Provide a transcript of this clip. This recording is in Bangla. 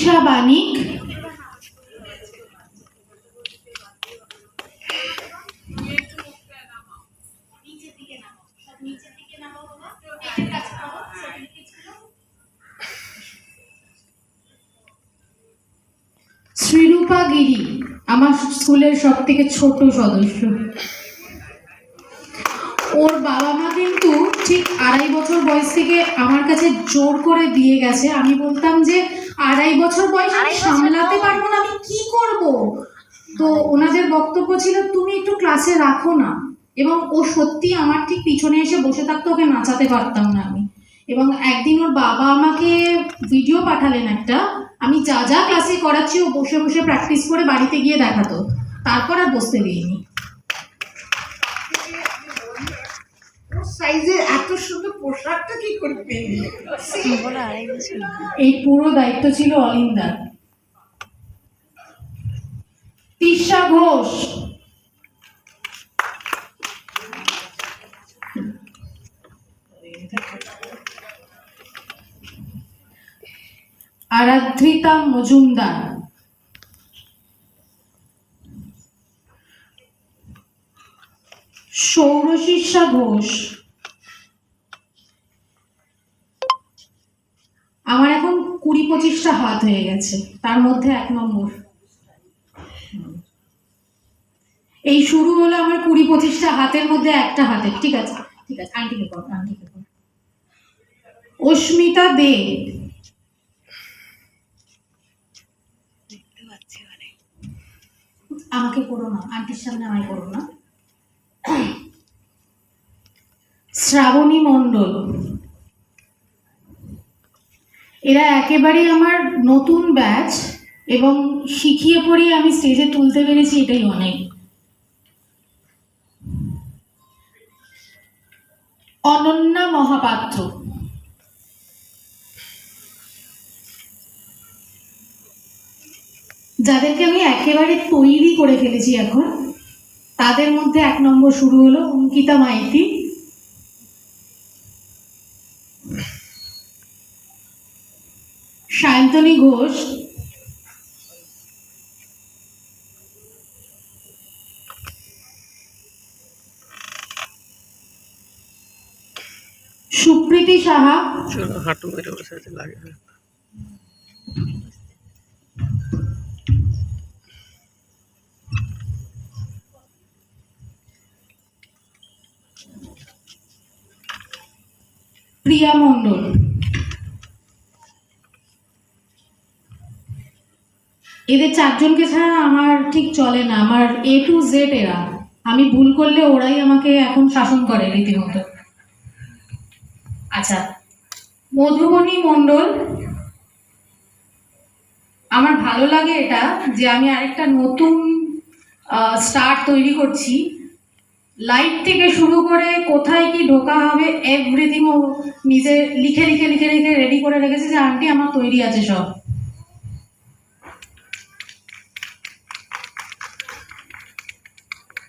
তৃষা বানিক, শ্রীরূপা গিরি, আমার স্কুলের সব থেকে ছোট সদস্য। ওর বাবা মা কিন্তু ঠিক 2.5 বছর বয়স থেকে আমার কাছে জোর করে দিয়ে গেছে। আমি বলতাম যে 2.5 বছর বয়স আমি সামলাতে পারবো না, আমি কি করব? তো ওনাদের বক্তব্য ছিল তুমি একটু ক্লাসে রাখো না। এবং ও সত্যি আমার ঠিক পিছনে এসে বসে থাকতো, ওকে নাচাতে পারতাম না আমি। এবং একদিন ওর বাবা আমাকে ভিডিও পাঠালেন একটা, আমি যা যা ক্লাসে করাচ্ছি ও বসে বসে প্র্যাকটিস করে বাড়িতে গিয়ে দেখাতো, তারপর আর বসতে দিইনি। সাইজের এত সুন্দর পোশাকটা কি করে পেলি? এই পুরো দায়িত্ব ছিল অলিন্দার। তৃষা ঘোষ, আরাধ্রিতা মজুমদার, সৌরশিষ্যা ঘোষ। আমার এখন 20-25টা হাত হয়ে গেছে, তার মধ্যে 1 নম্বর। এই শুরু হলো আমার 20-25টা হাতের মধ্যে একটা হাতের। ঠিক আছে ঠিক আছে, আন্টিকে কর, আন্টিকে কর। অস্মিতা দে, আমাকে করো না, আন্টির সামনে আমায় করো না। শ্রাবণী মণ্ডল, এরা একেবারে আমার নতুন ব্যাচ এবং শিখিয়ে পড়িয়ে আমি স্টেজে তুলতে পেরেছি, এটাই অনেক। অনন্যা মহাপাত্র, যাদেরকে আমি একেবারে তৈরি করে ফেলেছি এখন, তাদের মধ্যে 1 নম্বর শুরু হলো অঙ্কিতা মাইতি, সায়ন্তনী ঘোষ, সুপ্রীতি সাহা, হাঁটু মেরে বসে আছে লাগে। প্রিয়া মণ্ডল। এদের 4 জনকে ছাড়া আমার ঠিক চলে না, আমার A to Z এরা। আমি ভুল করলে ওরাই আমাকে এখন শাসন করে রীতিমতো। আচ্ছা, মধুবনী মণ্ডল, আমার ভালো লাগে এটা যে আমি আরেকটা নতুন স্টার্ট তৈরি করছি। লাইট থেকে শুরু করে কোথায় কি ঢোকা হবে এভরিথিং ও নিজে লিখে লিখে লিখে লিখে রেডি করে রেখেছে যে আন্টি আমার তৈরি আছে সব।